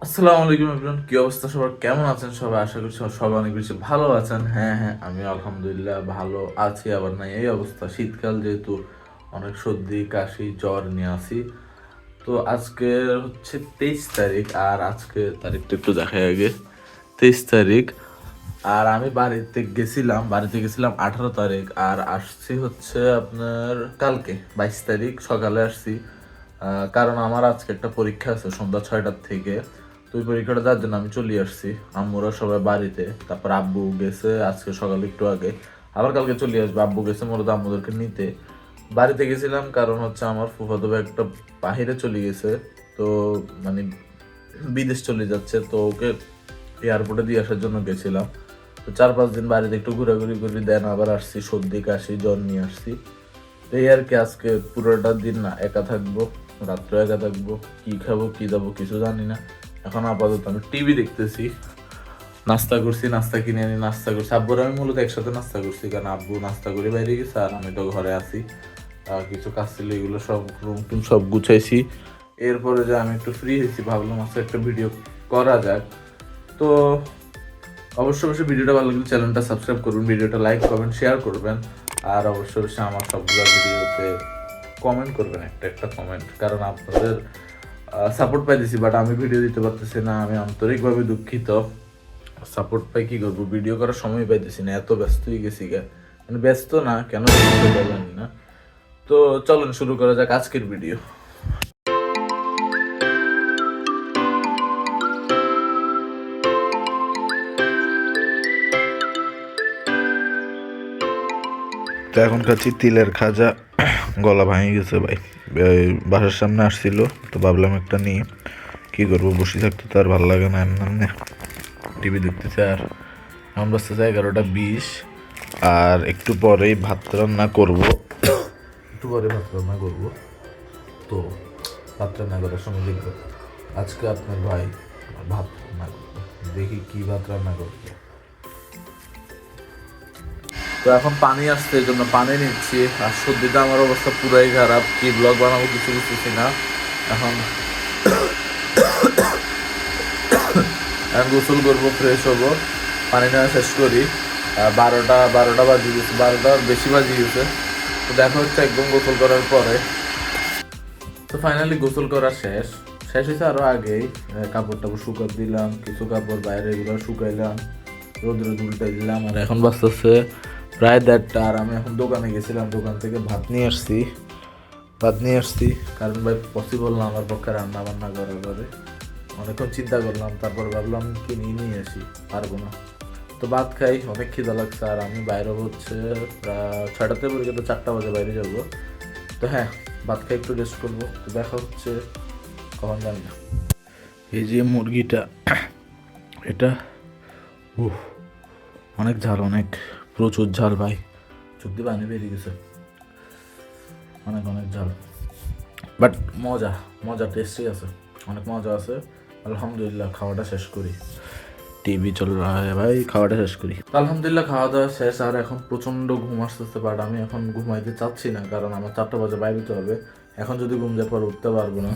আসসালামু আলাইকুম এভরিওয়ান, কি অবস্থা সবার? কেমন আছেন সবাই? আশা করছি সবাই অনেক বেশি ভালো আছেন। হ্যাঁ হ্যাঁ, আমি আলহামদুলিল্লাহ ভালো আছি। আবার নাই এই অবস্থা, শীতকাল যেহেতু অনেক সর্দি কাশি জ্বর নিয়ে আসি। তো আজকে হচ্ছে 23 তারিখ, আর আজকে তারিখটা একটু দেখাই আগে। 23 তারিখ। আর আমি বাড়িতে গেছিলাম 18 তারিখ, আর আসছি হচ্ছে আপনার কালকে 22 তারিখ সকালে আসছি। কারণ আমার আজকে একটা পরীক্ষা আছে সন্ধ্যা 6টার থেকে। তো ওই পরীক্ষাটা যার জন্য আমি চলে আসছি। আম্মুরা সবাই বাড়িতে, তারপর আব্বু গেছে আজকে সকালে একটু আগে, আবার কালকে চলে আসবে। আব্বু গেছে মূলত আম্মুদেরকে নিতে। বাড়িতে গেছিলাম কারণ হচ্ছে আমার ফুফাতো ভাই একটা বাহিরে চলে গেছে। তো মানে বিদেশ চলে যাচ্ছে, তো ওকে এয়ারপোর্টে দিয়ে আসার জন্য গেছিলাম। তো 4-5 দিন বাড়িতে একটু ঘোরাঘুরি করে দেন আবার আসছি, সর্দি কাশি জ্বর নিয়ে আসছি। তো এই আর কি, আজকে পুরোটা দিন না একা থাকবো, রাত্রে একা থাকবো। কি খাবো কি যাবো কিছু জানি না। এখন আপাতত আমি টিভি দেখতেছি। নাস্তা করছি, নাস্তা কিনে আনি নাস্তা করছি। আব্বুর আমি মূলত একসাথে নাস্তা করছি, কারণ আব্বু নাস্তা করে বাইরে গেছে আর আমি তো ঘরে আছি। কিছু কাজ ছিল, এগুলো সব রুম টুম সব গুছাইছি। এরপরে যে আমি একটু ফ্রি হয়েছি, ভাবলাম আজকে একটা ভিডিও করা যাক। তো অবশ্যই অবশ্যই ভিডিওটা ভালো লাগলে চ্যানেলটা সাবস্ক্রাইব করবেন, ভিডিওটা লাইক কমেন্ট শেয়ার করবেন। আর অবশ্যই অবশ্যই আমার সবগুলো ভিডিওতে কমেন্ট করবেন, একটা একটা কমেন্ট, কারণ আপনাদের সাপোর্ট পাইতেছি বাট আমি ভিডিও দিতে পারতেছি না। আমি আন্তরিকভাবে দুঃখিত। সাপোর্ট পাই কি করবো, ভিডিও করার সময় পাইতেছি না, এত ব্যস্ত হয়ে গেছি গা। মানে ব্যস্ত না, কেন জানি না। তো চলেন শুরু করা যাক আজকের ভিডিও। তো এখন খাচ্ছি তিলের খাজা। গলা ভাঙে গেছে ভাই। এই বাসার সামনে আসছিল, তো ভাবলাম একটা নিয়ে কি করবো, বসে থাকতে তো আর ভালো লাগে না। এমনি টিভি দেখতেছে। আর এখন বাজতেছে 11টা 20, আর একটু পরেই ভাত রান্না করবো। একটু পরে ভাত রান্না করবো। তো ভাত রান্না করার সময় দেখবো আজকে আপনার ভাই ভাত রান্না করবে। দেখি কি ভাত রান্না করবে। তো এখন পানি আসছে, এই জন্য পানি নিচ্ছি। আর সর্দিতে আমার অবস্থা পুরাই খারাপ, কি ব্লগ বানাবো কিছু বুঝতেছি না। এখন এখন গোসল করবো, ফ্রেশ হবো, পানি নেওয়া শেষ করি। 12টা বাজে গেছে, 12টার বেশি বাজে গেছে। তো দেখা হচ্ছে একদম গোসল করার পরে। তো ফাইনালি গোসল করা শেষ শেষ হয়েছে আরো আগেই। কাপড় টাপড় শুকাত দিলাম, কিছু কাপড় বাইরে এগুলো শুকাইলাম, রোদ্রে উল্টাই দিলাম। আর এখন বাজতেছে প্রায় 1:30, আর আমি এখন দোকানে গেছিলাম, দোকান থেকে ভাত নিয়ে আসছি। কারণ ভাই পসিবল না আমার পক্ষে রান্না বান্না করার পরে। অনেকক্ষণ চিন্তা করলাম, তারপর ভাবলাম কি নিয়ে আসি, পারবো না। তো ভাত খাই, অনেক খিদা লাগছে। আর আমি বাইরে হচ্ছে প্রায় 6টাতে পরীক্ষা, তো 4টা বাজে বাইরে যাবো। তো হ্যাঁ, ভাত খাই একটু রেস্ট করবো। তো দেখা হচ্ছে কখন জানি না। এই যে মুরগিটা, এটা অনেক ঝাল, অনেক প্রচুর ঝাল ভাই। চোখ দিয়ে পানি বেরিয়ে গেছে, অনেক অনেক ঝাল। বাট মজা, মজা টেস্টি আছে, অনেক মজা আছে। আলহামদুলিল্লাহ, খাওয়াটা শেষ করি। টিভি চল রা হ্যাঁ ভাই, খাওয়াটা শেষ করি। তো আলহামদুলিল্লাহ খাওয়া দাওয়া শেষ। আর এখন প্রচণ্ড ঘুম আসতেছে, বাট আমি এখন ঘুমাইতে চাচ্ছি না, কারণ আমার 4টা বাজে বাইরে যেতে হবে। এখন যদি ঘুম যায় পর উঠতে পারবো না।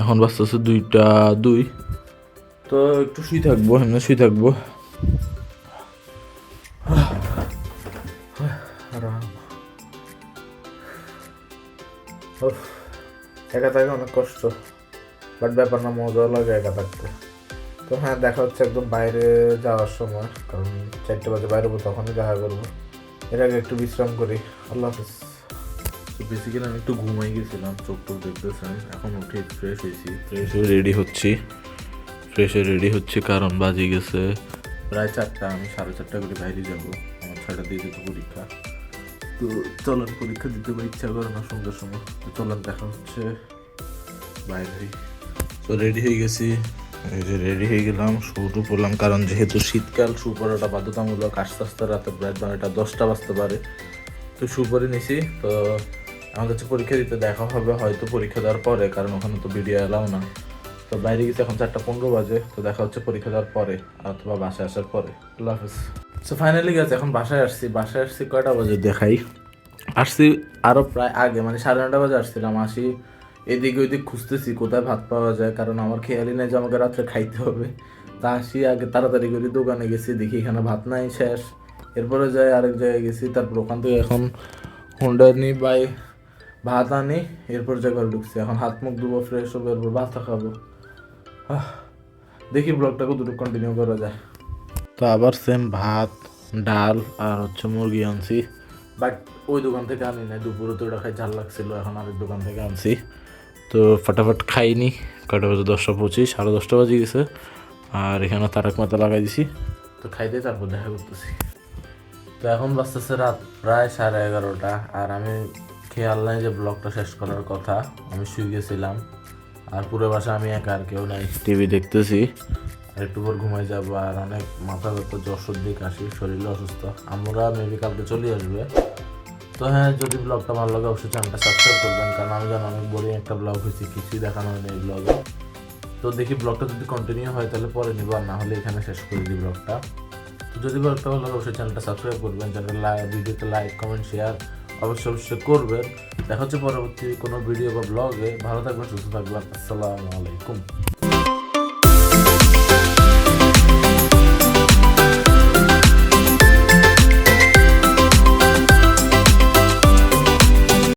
এখন বাজতেছে 2টা 2। তো একটু শুই থাকবো, এমনি শুই থাকবো। আরাম। উফ, একা থাকা অনেক কষ্ট, বাট ব্যাপার না, মজাও লাগে একা থাকতে। তো হ্যাঁ, দেখা হচ্ছে একদম বাইরে যাওয়ার সময়, কারণ 4টা বাজে বাইরে হবো, তখনই দেখা করবো। এর আগে একটু বিশ্রাম করি। আল্লাহ হাফিজ। তো বেসিক্যালি আমি একটু ঘুমাই গেছিলাম, চোখ টোক দেখতেছেন। এখন উঠে ফ্রেশ হয়েছি, ফ্রেশ হয়ে রেডি হচ্ছি, কারণ বাজে গেছে প্রায় 4টা। আমি 4:30 করে বাইরে যাবো, আমার 6টা দিয়ে যেত পরীক্ষা। তো চলেন, পরীক্ষা দিতে বা ইচ্ছা করে না সন্ধ্যার সময়। তো চলেন, দেখা হচ্ছে বাইরে। তো রেডি হয়ে গেছি, এই যে রেডি হয়ে গেলাম, শু পরলাম, কারণ যেহেতু শীতকাল শু পরাটা বাধ্যতামূলক। আস্তে আস্তে রাতে প্রায় 10টা বাজতে পারে। তো শু পরে নিছি। তো আমাদের হচ্ছে পরীক্ষা দিতে দেখা হবে হয়তো পরীক্ষা দেওয়ার পরে, কারণ ওখানে তো ভিডিও এলাও না। তো বাইরে গেছি, এখন 4টা 15 বাজে। তো দেখা হচ্ছে পরীক্ষা দেওয়ার পরে অথবা বাসায় আসার পরে। আল্লাহ হাফিজ। সো ফাইনালি গেছে, এখন বাসায় আসছি কয়টা বাজে দেখাই। আসছি আরও প্রায় আগে, মানে 9:30 বাজে আসছিলাম। আসি এদিকে ওইদিক খুঁজতেছি কোথায় ভাত পাওয়া যায়, কারণ আমার খেয়ালই নাই যে আমাকে রাত্রে খাইতে হবে। তা আসি আগে তাড়াতাড়ি করে দোকানে গেছি, দেখি এখানে ভাত নাই, শেষ। এরপরে যাই আরেক জায়গায় গেছি, তারপর ওখান থেকে এখন হুন্ডা নিই বাই ভাত আনি, এরপর জায়গায় ঢুকছি। এখন হাত মুখ ধুবো, ফ্রেশ হবো, এরপর ভাত খাবো। দেখি ব্লগটা কতটুকু কন্টিনিউ করা যায়। তো আবার সেম ভাত, ডাল আর হচ্ছে মুরগি আনছি, বাট ওই দোকান থেকে আনি নাই, দুপুরে তো ওটা খাই ঝাল লাগছিল, এখন আরেক দোকান থেকে আনছি। তো ফটাফট খাইনি, কটা বাজে 10:25, 10:30 বাজে গেছে। আর এখানে তারক মাথা লাগাই দিছি, তো খাইতে তারপর দেখা করতেছি। তো এখন বাজতেছে রাত প্রায় 11:30, আর আমি খেয়াল নাই যে ব্লগটা শেষ করার কথা, আমি শুয়ে গেছিলাম। আর পুরো বাসা আমি একা, আর কেউ নাই, টিভি দেখতেছি। আর একটু পর ঘুমাই যাবো। আর অনেক মাথা ব্যথা, জ্বর সর্দি কাশি, শরীরে অসুস্থ। আমরা মেবি কালকে চলে আসবে। তো হ্যাঁ, যদি ব্লগটা ভালো লাগে অবশ্যই চ্যানেলটা সাবস্ক্রাইব করবেন, কারণ আমি জানি অনেক বোরিং একটা ব্লগ হয়েছে, কিছুই দেখানো হয়নি এই ব্লগে। তো দেখি ব্লগটা যদি কন্টিনিউ হয় তাহলে পরে নিব, আর না হলে এখানে শেষ করে দিই ব্লগটা। তো যদি ব্লগটা ভালো লাগে অবশ্যই চ্যানেলটা সাবস্ক্রাইব করবেন, ভিডিওতে লাইক কমেন্ট শেয়ার অবশ্যই করবেন। দেখা হচ্ছে পরবর্তী কোনো ভিডিও বা ব্লগে। ভালো থাকবেন, সুস্থ থাকবেন। আসসালামু আলাইকুম।